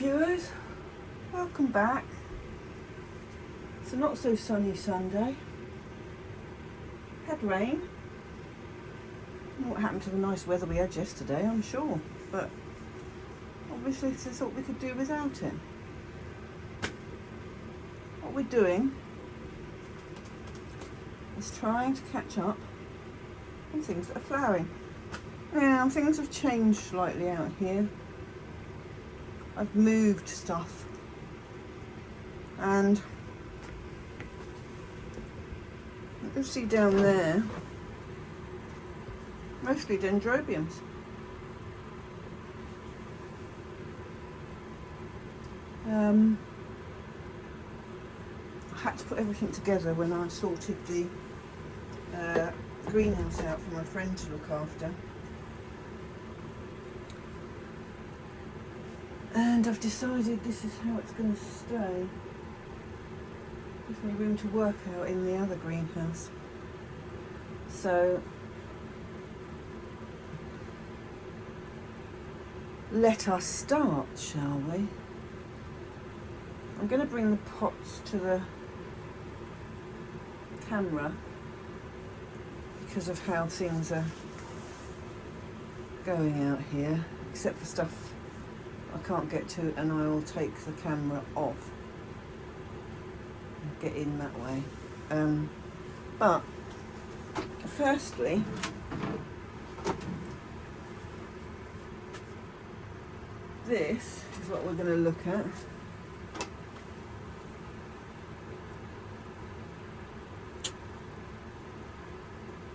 viewers, welcome back. It's a not so sunny Sunday. Had rain. I don't know what happened to the nice weather we had yesterday, I'm sure, but obviously it's thought we could do without it. What we're doing is trying to catch up on things that are flowering. Now things have changed slightly out here. I've moved stuff, and you can see down there mostly dendrobiums. I had to put everything together when I sorted the greenhouse out for my friend to look after. And I've decided this is how it's going to stay. Gives me room to work out in the other greenhouse. So let us start, shall we? I'm going to bring the pots to the camera because of how things are going out here, except for stuff I can't get to, and I will take the camera off and get in that way. But firstly, this is what we're going to look at.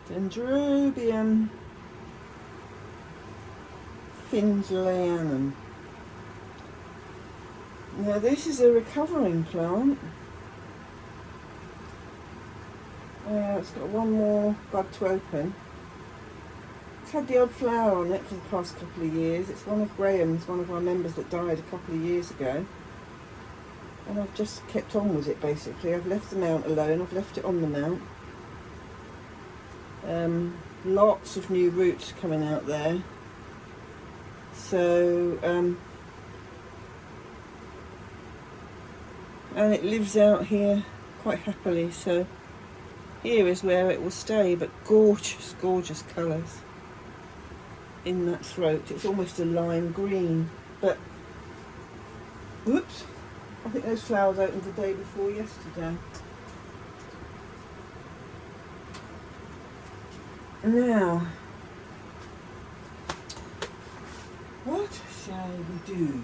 Dendrobium Tiongi. Now this is a recovering plant. It's got one more bud to open. It's had the odd flower on it for the past couple of years. It's one of Graham's, one of our members that died a couple of years ago. And I've just kept on with it basically. I've left the mount alone, I've left it on the mount. Lots of new roots coming out there. So, and it lives out here quite happily, so here is where it will stay. But gorgeous, gorgeous colours in that throat. It's almost a lime green, but whoops, I think those flowers opened the day before yesterday. Now, what shall we do?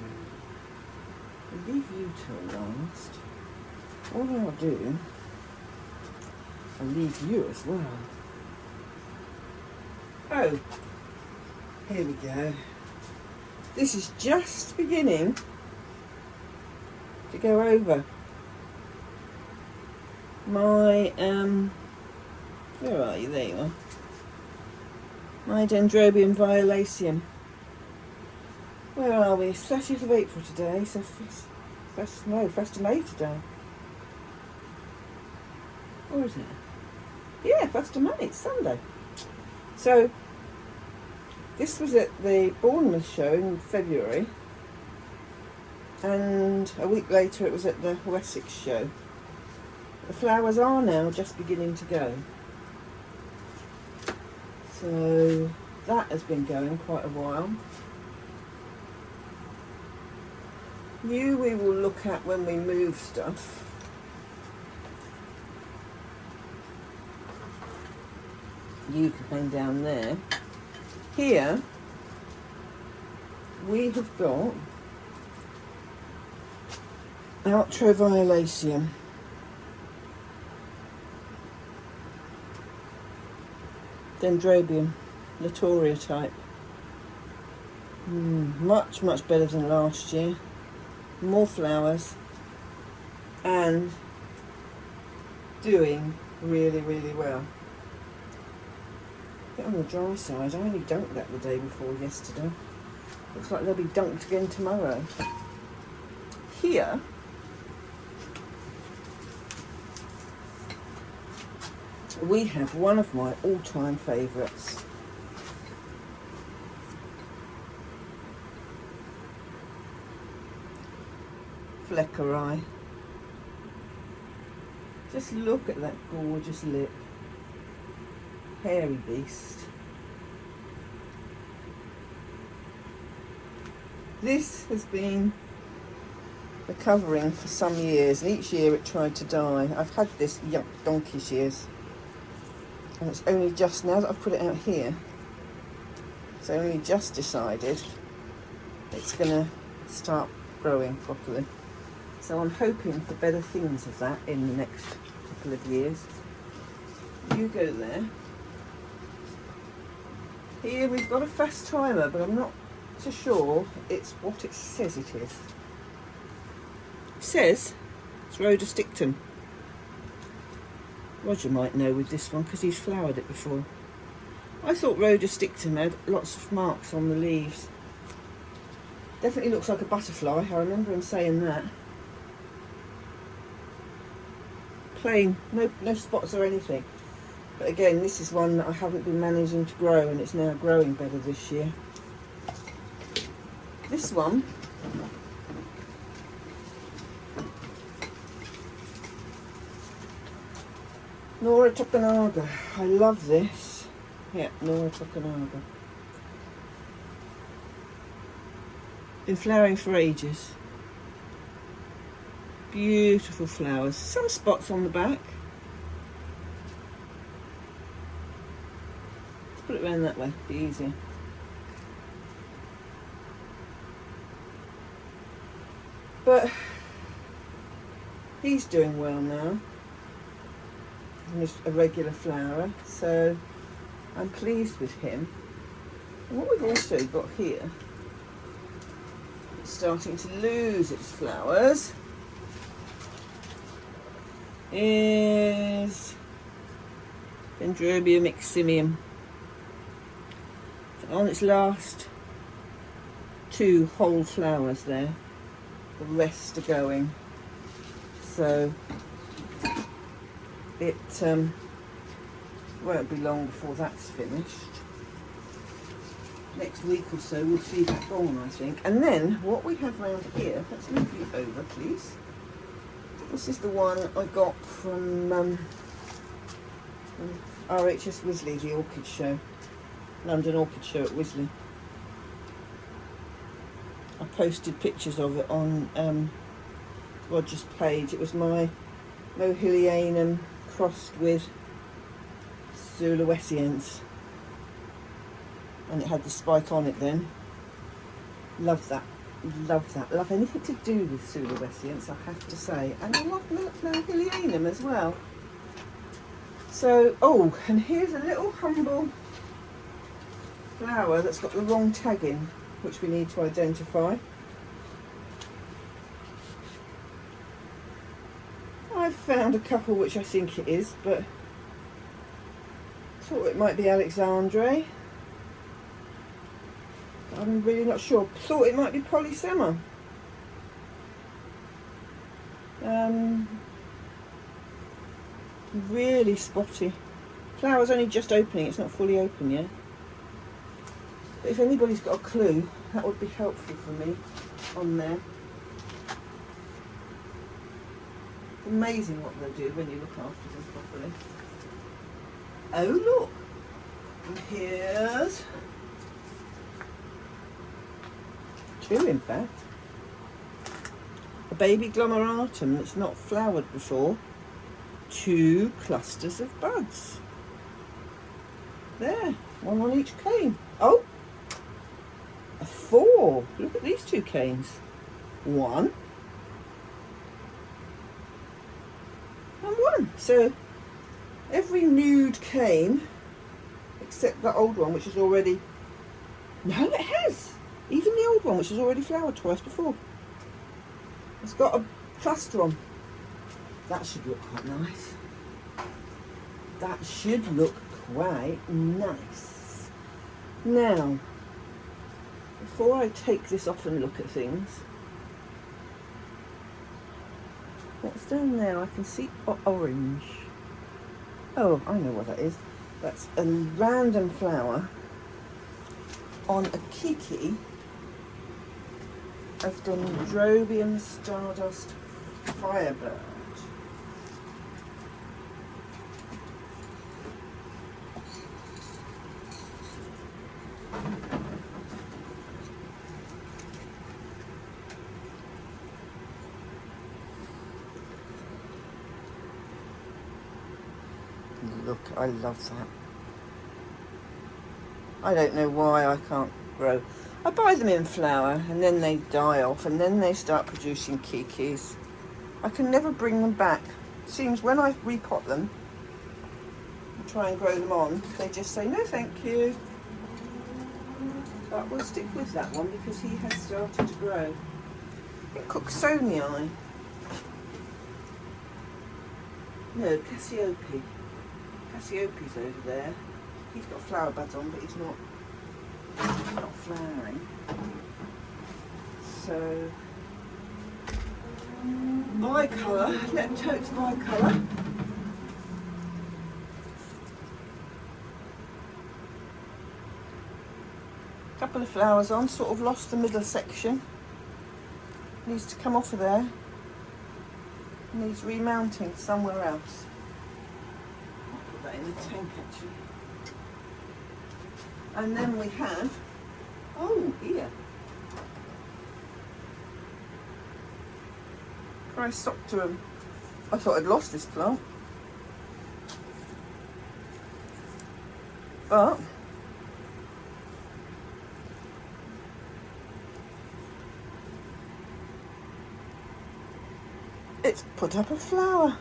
I'll leave you till last. What I'll do, I'll leave you as well. Oh, here we go. This is just beginning to go over my, where are you? There you are. My Dendrobium violaceum. Where are we? 30th of April today, so first of May today. Or is it? Yeah, 1st of May, it's Sunday. So, this was at the Bournemouth show in February, and a week later it was at the Wessex show. The flowers are now just beginning to go. So, that has been going quite a while. You we will look at when we move stuff. You can hang down there. Here we have got Violaceum. Dendrobium, notoria type. Much better than last year. More flowers and doing really well. A bit on the dry side. I only dunked that the day before yesterday. Looks like they'll be dunked again tomorrow. Here we have one of my all-time favourites. Flecker Eye. Just look at that gorgeous lip. Hairy beast. This has been the covering for some years, and each year it tried to die. I've had this donkey's years, and it's only just now that I've put it out here, it's only just decided it's going to start growing properly. So I'm hoping for better things of that in the next couple of years. You go there. Here we've got a fast timer, but I'm not so sure it's what it says it is. It says it's rhodostictum. Roger might know with this one because he's flowered it before. I thought rhodostictum had lots of marks on the leaves. Definitely looks like a butterfly. I remember him saying that. Plain, no spots or anything. But again, this is one that I haven't been managing to grow, and it's now growing better this year. This one, Nora Tokanaga. I love this. Yeah, Nora Tokanaga. Been flowering for ages. Beautiful flowers. Some spots on the back. Let's put it around that way, be easier. But he's doing well now. And he's a regular flower, so I'm pleased with him. And what we've also got here, it's starting to lose its flowers, is Dendrobium Tiongi. On its last 2 whole flowers there. The rest are going. So it won't be long before that's finished. Next week or so we'll see that gone, I think. And then what we have round here, let's move you over please. This is the one I got from RHS Wisley, the Orchid Show. London Orchid Show at Wisley. I posted pictures of it on Roger's page. It was my Mohillianum crossed with Sulawesiense, and it had the spike on it then. Love that. Love that. Love anything to do with Sulawesiense, I have to say. And I love Mohillianum as well. So, oh, and here's a little humble flower that's got the wrong tag in, which we need to identify. I've found a couple which I think it is, but thought it might be Alexandre. I'm really not sure. Thought it might be Polysema. Really spotty. Flower's only just opening, it's not fully open yet. But if anybody's got a clue, that would be helpful for me on there. It's amazing what they'll do when you look after them properly. Oh look! And here's 2 in fact. A baby glomeratum that's not flowered before. 2 clusters of buds. There, 1 on each cane. Oh! A 4. Look at these 2 canes. 1 and 1. So every nude cane, except that old one, which is already. No, it has. Even the old one, which has already flowered twice before. It's got a cluster on. That should look quite nice. That should look quite nice. Now, before I take this off and look at things, what's down there? I can see orange. Oh, I know what that is. That's a random flower on a kiki of Dendrobium Stardust Firebird. Look, I love that. I don't know why I can't grow. I buy them in flower and then they die off and then they start producing kikis. I can never bring them back. It seems when I repot them and try and grow them on, they just say no thank you. But we'll stick with that one because he has started to grow. Cooksonia. No, Cassiope. Cassiopei's over there. He's got flower buds on, but he's not flowering. So, bicolour, let's hope it's bicolour. Couple of flowers on, sort of lost the middle section. Needs to come off of there. Needs remounting somewhere else. I'll put that in the tank actually. And then we have, oh here. Chrysopterum. I thought I'd lost this plant. But it's put up a flower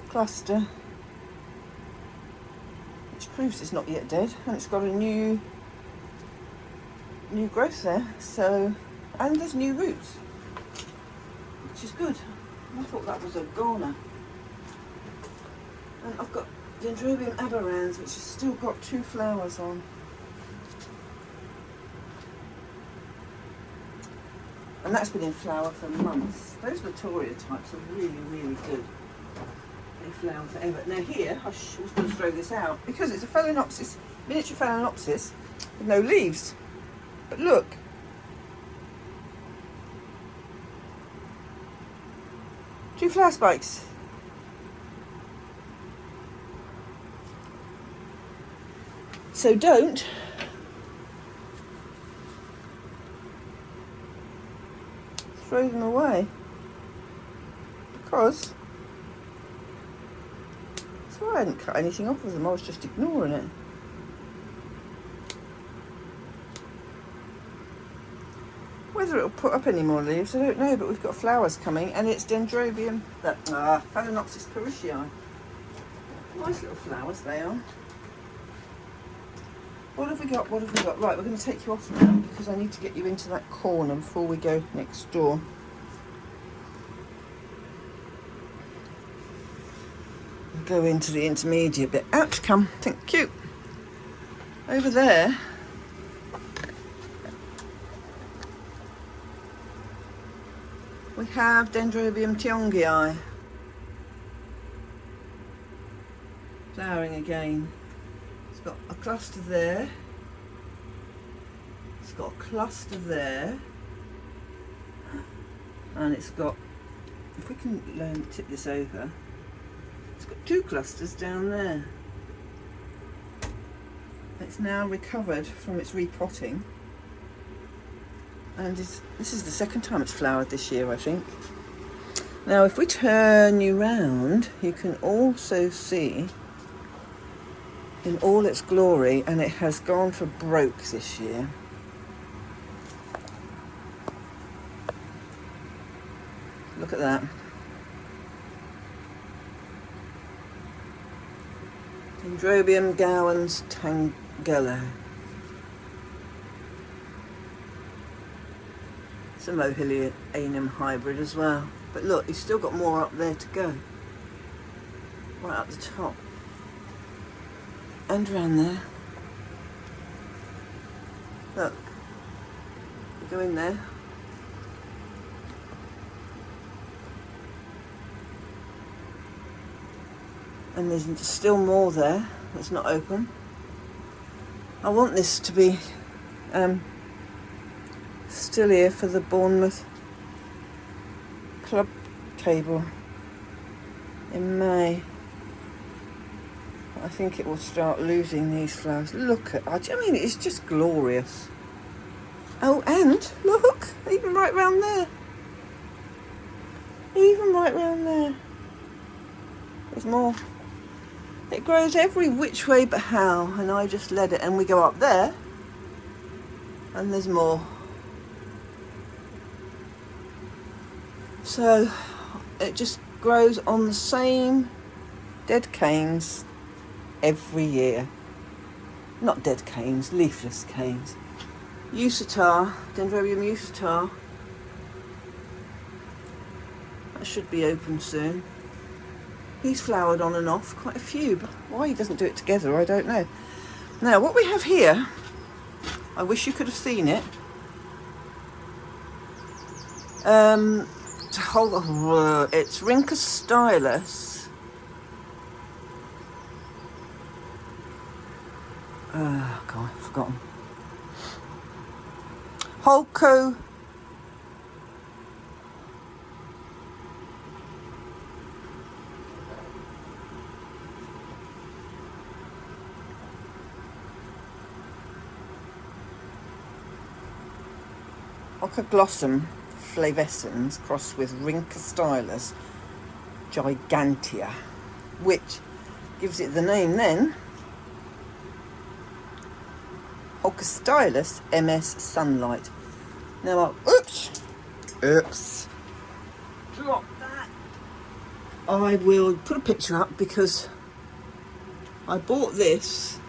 cluster, which proves it's not yet dead, and it's got a new growth there. So, and there's new roots, which is good. I thought that was a goner. And I've got Dendrobium aberrans, which has still got 2 flowers on. And that's been in flower for months. Those notoria types are really, really good. They flower forever. Now here, I was going to throw this out because it's a phalaenopsis, miniature phalaenopsis with no leaves. But look. Two flower spikes. So don't throw them away, because so I hadn't cut anything off of them, I was just ignoring it. Whether it'll put up any more leaves, I don't know, but we've got flowers coming, and it's Dendrobium, Phalaenopsis parishii. Nice little flowers they are. What have we got? What have we got? Right, we're going to take you off now because I need to get you into that corner before we go next door. We'll go into the intermediate bit. Out you come. Thank you. Over there, we have Dendrobium Tiongi. Flowering again. Got a cluster there, it's got a cluster there, and it's got, if we can tip this over, it's got 2 clusters down there. It's now recovered from its repotting, and this is the second time it's flowered this year, I think. Now if we turn you round, you can also see in all its glory, and it has gone for broke this year. Look at that. Dendrobium gowans tangella. It's a Mohilianum hybrid as well. But look, he's still got more up there to go. Right up the top. And around there. Look, we go in there. And there's still more there that's not open. I want this to be Still here for the Bournemouth club table in May. I think it will start losing these flowers. Look at, I mean, it's just glorious. Oh, and look, even right round there. Even right round there. There's more. It grows every which way but how, and I just let it, and we go up there, and there's more. So it just grows on the same dead canes every year. Not dead canes, leafless canes. Eucetar, Dendrobium Eucetar. That should be open soon. He's flowered on and off, quite a few, but why he doesn't do it together, I don't know. Now, what we have here, I wish you could have seen it. It's Rinca stylus. Oh, God, I've forgotten. Holco. Holcoglossum flavescens crossed with Rinca stylus gigantea, which gives it the name then Holcostylus MS Sunlight. Now, oops, drop that. I will put a picture up because I bought this.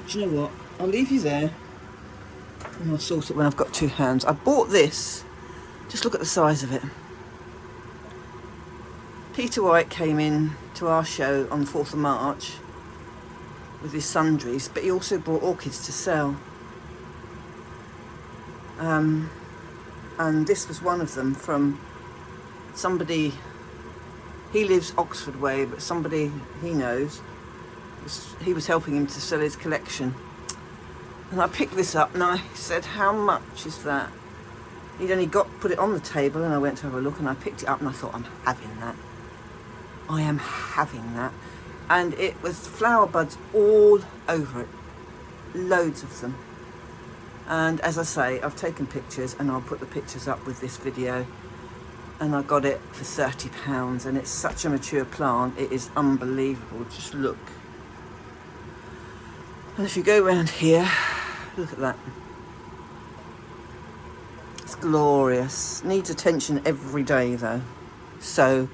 Do you know what? I'll leave you there and I'll sort it when I've got two hands. I bought this. Just look at the size of it. Peter White came in to our show on the 4th of March with his sundries, but he also brought orchids to sell. And this was one of them from somebody. He lives Oxford way, but somebody he knows, he was helping him to sell his collection. And I picked this up and I said, how much is that? He'd only put it on the table, and I went to have a look and I picked it up and I thought, I'm having that. I am having that. And it was flower buds all over it. Loads of them. And as I say, I've taken pictures and I'll put the pictures up with this video. And I got it for £30, and it's such a mature plant. It is unbelievable. Just look. And if you go around here, look at that. It's glorious. Needs attention every day though. So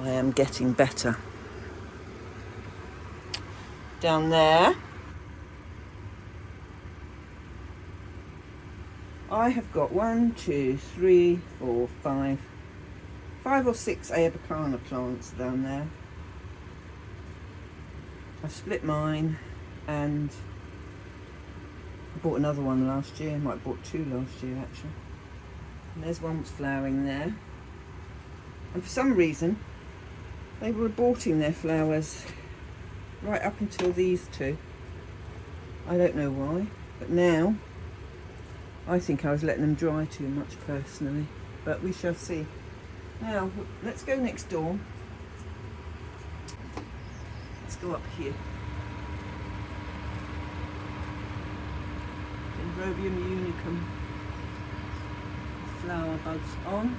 I am getting better. Down there, I have got 1, 2, 3, 4, 5 or 6 Ayabacana plants down there. I've split mine and I bought another one last year. I might have bought 2 last year actually. And there's one that's flowering there. And for some reason, they were aborting their flowers right up until these two. I don't know why, but now I think I was letting them dry too much personally, but we shall see. Now, let's go next door. Let's go up here. Dendrobium unicum. Flower buds on.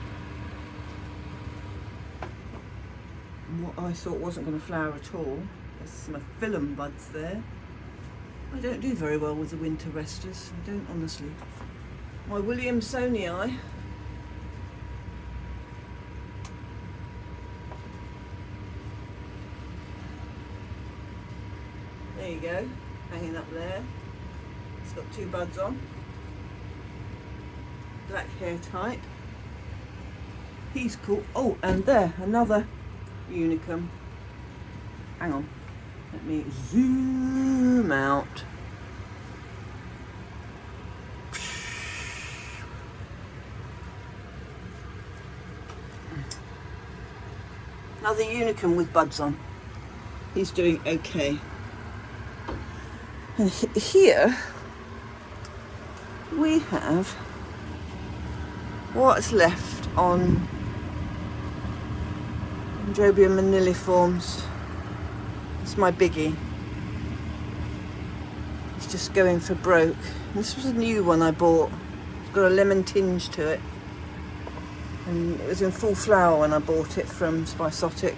And what I thought wasn't going to flower at all. There's some phyllum buds there. I don't do very well with the winter resters. I don't honestly. My Williamsonii. There you go, hanging up there. It's got 2 buds on. Black hair type. He's cool. Oh, and there, another unicum. Hang on, let me zoom out. Another unicum with buds on. He's doing okay. And here we have what's left on Dendrobium maniliforms. It's my biggie. It's just going for broke. This was a new one I bought. It's got a lemon tinge to it. And it was in full flower when I bought it from Spisotic.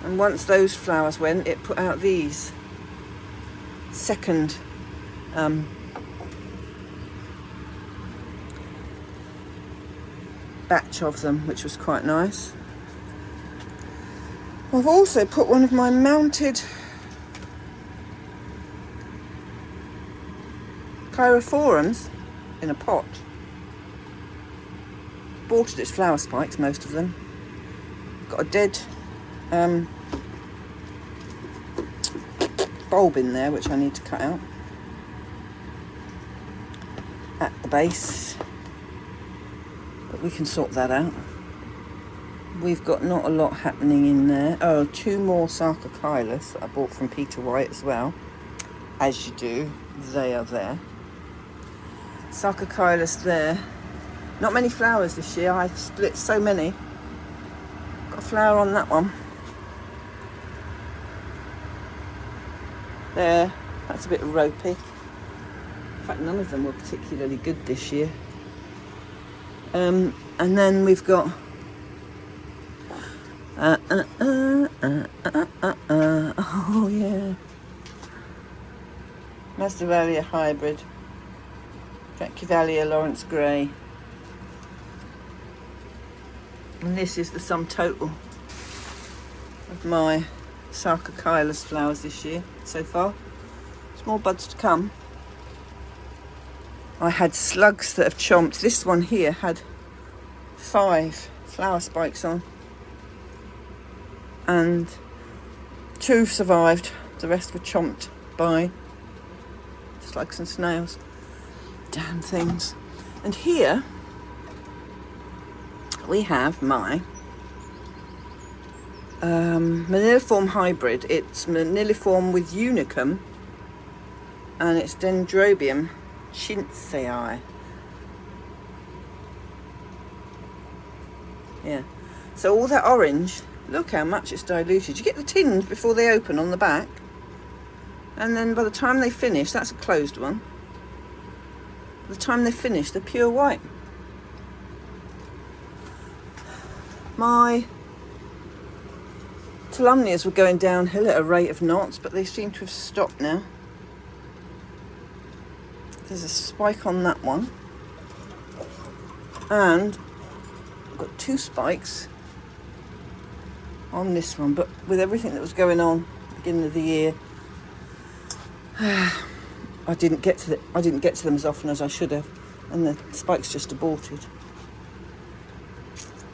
And once those flowers went, it put out these second batch of them, which was quite nice. I've also put one of my mounted Chirophorums in a pot. Aborted its flower spikes, most of them. Got a dead bulb in there which I need to cut out at the base, but we can sort that out. We've got not a lot happening in there. Oh, 2 more Sarcochilus that I bought from Peter White as well. As you do, they are there. Sarcochilus there. Not many flowers this year. I split so many. Got a flower on that one. There. That's a bit ropey. In fact, none of them were particularly good this year. And then we've got oh yeah, Masdevallia hybrid, Dracuvalia Lawrence Gray, and this is the sum total of my Sarcochilus flowers this year so far. There's more buds to come. I had slugs that have chomped. This one here had 5 flower spikes on, and 2 survived. The rest were chomped by slugs and snails. Damn things. And here we have my maniliform hybrid. It's maniliform with unicum, and it's Dendrobium Tiongi. Yeah. So all that orange, look how much it's diluted. You get the tinge before they open on the back, and then by the time they finish, that's a closed one. By the time they finish, they're pure white. My Tolumnias were going downhill at a rate of knots, but they seem to have stopped now. There's a spike on that one, and I've got 2 spikes on this one, but with everything that was going on at the beginning of the year, I didn't get to them as often as I should have, and the spikes just aborted.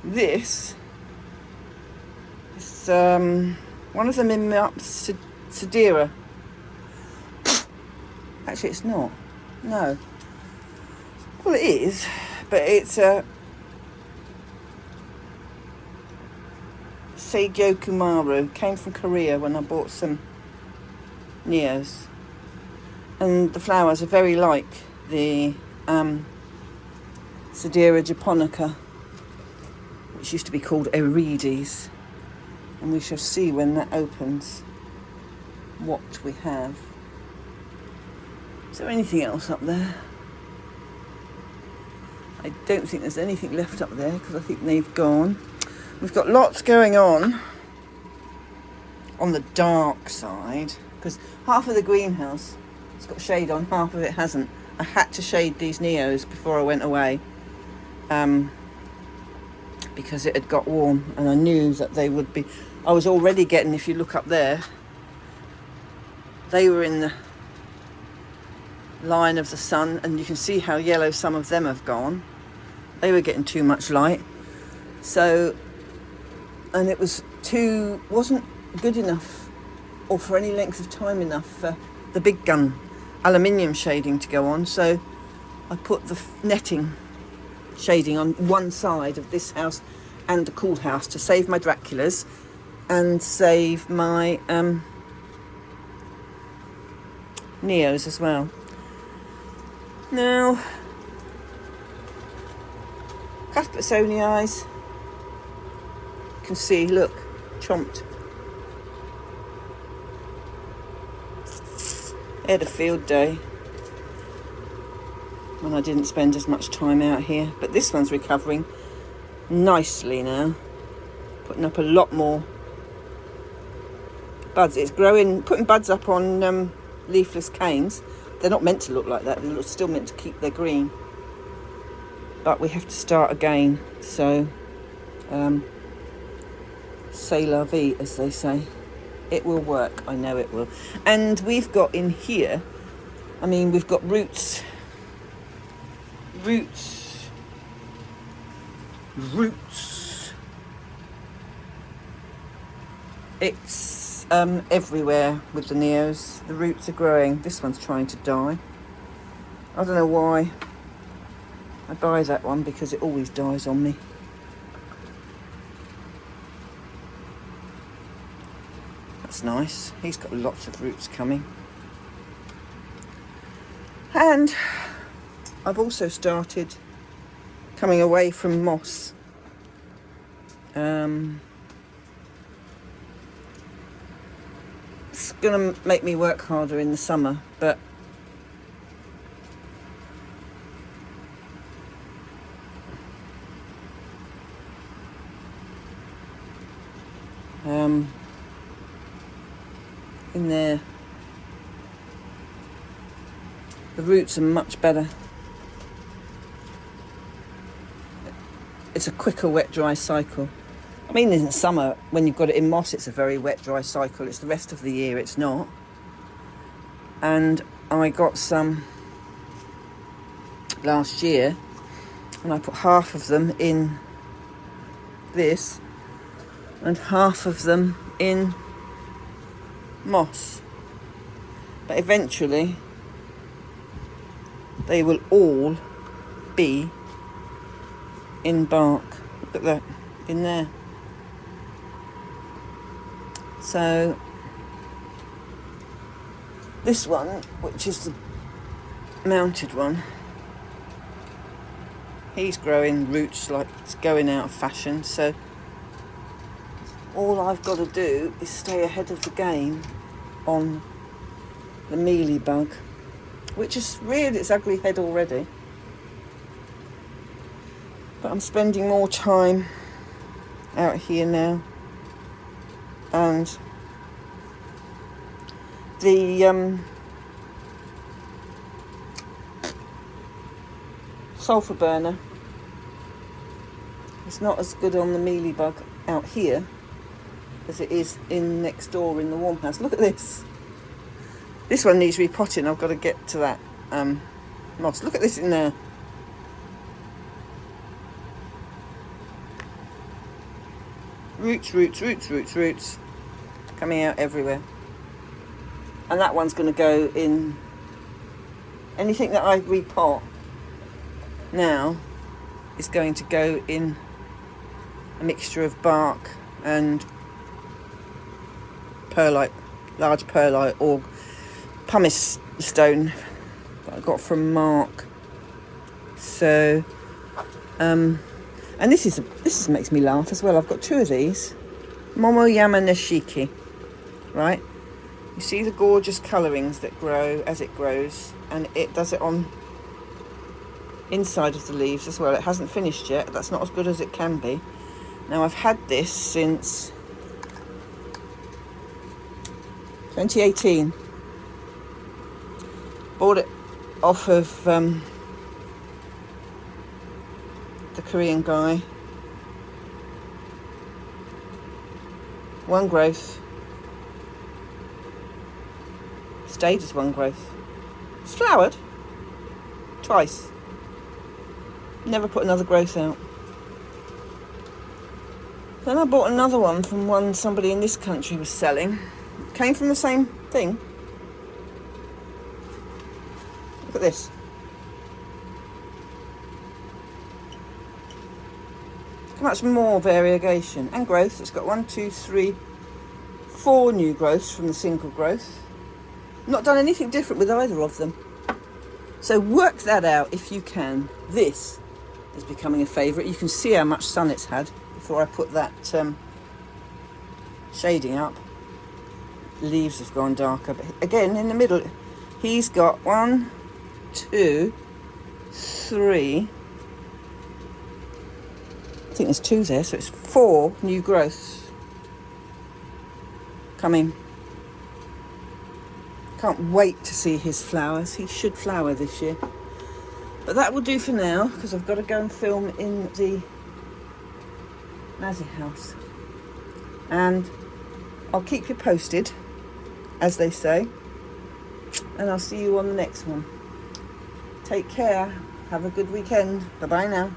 This is one of them in my Sedera. Actually, it's not. No. Well, it is, but it's a Seigyokumaru. Came from Korea when I bought some Neos. And the flowers are very like the Sedera japonica, which used to be called Erides. And we shall see when that opens what we have. Is there anything else up there? I don't think there's anything left up there because I think they've gone. We've got lots going on the dark side, because half of the greenhouse has got shade on, half of it hasn't. I had to shade these Neos before I went away because it had got warm, and I knew that they would be. I was already getting, if you look up there, they were in the line of the sun, and you can see how yellow some of them have gone. They were getting too much light, so, and it wasn't good enough, or for any length of time enough for the big gun aluminium shading to go on. So I put the netting shading on one side of this house and the cool house to save my Draculas and save my neos as well. Now, Cuthbertsonii, you can see, look, chomped. I had a field day when I didn't spend as much time out here, but this one's recovering nicely now, putting up a lot more buds. It's growing, putting buds up on leafless canes. They're not meant to look like that, they're still meant to keep their green, but we have to start again. So c'est la vie, as they say. It will work, I know it will. And we've got in here, I mean, we've got roots. It's everywhere with the neos. The roots are growing. This one's trying to die. I don't know why. I buy that one because it always dies on me. That's nice. He's got lots of roots coming. And I've also started coming away from moss. It's going to make me work harder in the summer, but in there the roots are much better. It's a quicker wet dry cycle. I mean, in the summer when you've got it in moss, it's a very wet dry cycle. It's the rest of the year it's not. And I got some last year and I put half of them in this and half of them in moss, but eventually they will all be in bark. Look at that, in there. So this one, which is the mounted one, he's growing roots like it's going out of fashion. So all I've got to do is stay ahead of the game on the mealybug, which has reared its ugly head already. But I'm spending more time out here now. And the sulphur burner is not as good on the mealybug out here as it is in next door in the warm house. Look at this. This one needs repotting. I've got to get to that moss. Look at this in there. Roots coming out everywhere. And that one's going to go in anything that I repot now is going to go in a mixture of bark and perlite, large perlite or pumice stone that I got from Mark. So and this makes me laugh as well. I've got two of these Momoyama Nishiki, right? You see the gorgeous colourings that grow as it grows, and it does it on inside of the leaves as well. It hasn't finished yet. That's not as good as it can be. Now I've had this since 2018. Bought it off of the Korean guy. One growth. Stayed as one growth. It's flowered twice. Never put another growth out. Then I bought another one from one somebody in this country was selling. Came from the same thing. Look at this. Much more variegation and growth. It's got 1, 2, 3, 4 new growths from the single growth. Not done anything different with either of them. So work that out if you can. This is becoming a favourite. You can see how much sun it's had before I put that shading up. Leaves have gone darker, but again in the middle he's got 1, 2, 3, I think there's 2 there, so it's 4 new growths coming. Can't wait to see his flowers. He should flower this year. But that will do for now, because I've got to go and film in the Mazzy house. And I'll keep you posted, as they say. And I'll see you on the next one. Take care. Have a good weekend. Bye-bye now.